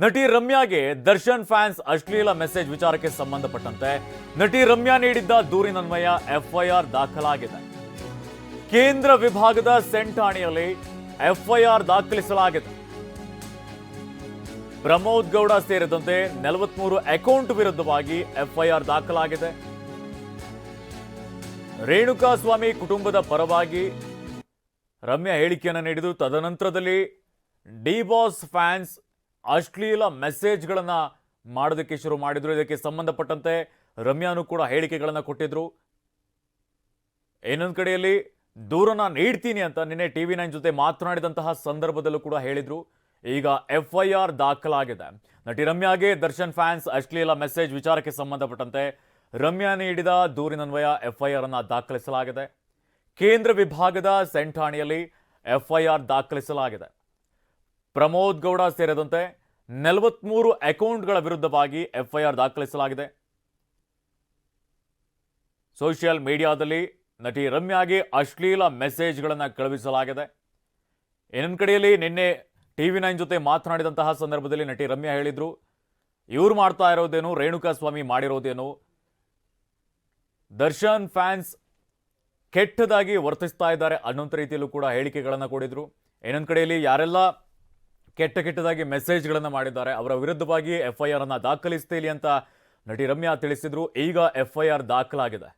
ನಟಿ ರಮ್ಯಾಗೆ ದರ್ಶನ್ ಫ್ಯಾನ್ಸ್ ಅಶ್ಲೀಲ ಮೆಸೇಜ್ ವಿಚಾರಕ್ಕೆ ಸಂಬಂಧಪಟ್ಟಂತೆ ನಟಿ ರಮ್ಯಾ ನೀಡಿದ್ದ ದೂರಿನನ್ವಯ ಎಫ್ಐಆರ್ ದಾಖಲಾಗಿದೆ. ಕೇಂದ್ರ ವಿಭಾಗದ ಸೆಂಟ್ ಠಾಣೆಯಲ್ಲಿ ಎಫ್ಐಆರ್ ದಾಖಲಿಸಲಾಗಿದೆ. ಪ್ರಮೋದ್ ಗೌಡ ಸೇರಿದಂತೆ 43 ಅಕೌಂಟ್ ವಿರುದ್ಧವಾಗಿ ಎಫ್ಐಆರ್ ದಾಖಲಾಗಿದೆ. ರೇಣುಕಾಸ್ವಾಮಿ ಕುಟುಂಬದ ಪರವಾಗಿ ರಮ್ಯಾ ಹೇಳಿಕೆಯನ್ನು ನೀಡಿದ್ದು, ತದನಂತರದಲ್ಲಿ ಡಿ ಬಾಸ್ ಫ್ಯಾನ್ಸ್ ಅಶ್ಲೀಲ ಮೆಸೇಜ್ಗಳನ್ನ ಮಾಡೋದಕ್ಕೆ ಶುರು ಮಾಡಿದ್ರು. ಇದಕ್ಕೆ ಸಂಬಂಧಪಟ್ಟಂತೆ ರಮ್ಯಾನು ಕೂಡ ಹೇಳಿಕೆಗಳನ್ನ ಕೊಟ್ಟಿದ್ರು. ಇನ್ನೊಂದು ಕಡೆಯಲ್ಲಿ ದೂರನ್ನ ನೀಡ್ತೀನಿ ಅಂತ ನಿನ್ನೆ TV9 ಜೊತೆ ಮಾತನಾಡಿದಂತಹ ಸಂದರ್ಭದಲ್ಲೂ ಕೂಡ ಹೇಳಿದ್ರು. ಈಗ ಎಫ್ಐಆರ್ ದಾಖಲಾಗಿದೆ. ನಟಿ ರಮ್ಯಾಗೆ ದರ್ಶನ್ ಫ್ಯಾನ್ಸ್ ಅಶ್ಲೀಲ ಮೆಸೇಜ್ ವಿಚಾರಕ್ಕೆ ಸಂಬಂಧಪಟ್ಟಂತೆ ರಮ್ಯಾ ನೀಡಿದ ದೂರಿನನ್ವಯ ಎಫ್ಐಆರ್ ಅನ್ನ ದಾಖಲಿಸಲಾಗಿದೆ. ಕೇಂದ್ರ ವಿಭಾಗದ ಸೆಂಟ್ ಠಾಣೆಯಲ್ಲಿ ಎಫ್ಐಆರ್ ದಾಖಲಿಸಲಾಗಿದೆ. ಪ್ರಮೋದ್ ಗೌಡ ಸೇರಿದಂತೆ 43 ಅಕೌಂಟ್ಗಳ ವಿರುದ್ಧವಾಗಿ ಎಫ್ಐಆರ್ ದಾಖಲಿಸಲಾಗಿದೆ. ಸೋಷಿಯಲ್ ಮೀಡಿಯಾದಲ್ಲಿ ನಟಿ ರಮ್ಯಾಗೆ ಅಶ್ಲೀಲ ಮೆಸೇಜ್ಗಳನ್ನು ಕಳುಹಿಸಲಾಗಿದೆ. ಇನ್ನೊಂದು ಕಡೆಯಲ್ಲಿ ನಿನ್ನೆ TV9 ಜೊತೆ ಮಾತನಾಡಿದಂತಹ ಸಂದರ್ಭದಲ್ಲಿ ನಟಿ ರಮ್ಯಾ ಹೇಳಿದ್ರು, ಇವ್ರು ಮಾಡ್ತಾ ಇರೋದೇನು, ರೇಣುಕಾಸ್ವಾಮಿ ಮಾಡಿರೋದೇನು, ದರ್ಶನ್ ಫ್ಯಾನ್ಸ್ ಕೆಟ್ಟದಾಗಿ ವರ್ತಿಸ್ತಾ ಇದ್ದಾರೆ ಅನ್ನೋಂಥ ರೀತಿಯಲ್ಲೂ ಕೂಡ ಹೇಳಿಕೆಗಳನ್ನು ಕೊಡಿದ್ರು. ಇನ್ನೊಂದು ಕಡೆಯಲ್ಲಿ ಯಾರೆಲ್ಲ ಕೆಟ್ಟದಾಗಿ ಮೆಸೇಜ್ಗಳನ್ನು ಮಾಡಿದ್ದಾರೆ ಅವರ ವಿರುದ್ಧವಾಗಿ ಎಫ್ಐಆರ್ ಅನ್ನ ದಾಖಲಿಸ್ತೀಲಿ ಅಂತ ನಟಿ ರಮ್ಯಾ ತಿಳಿಸಿದ್ರು. ಈಗ ಎಫ್ಐಆರ್ ದಾಖಲಾಗಿದೆ.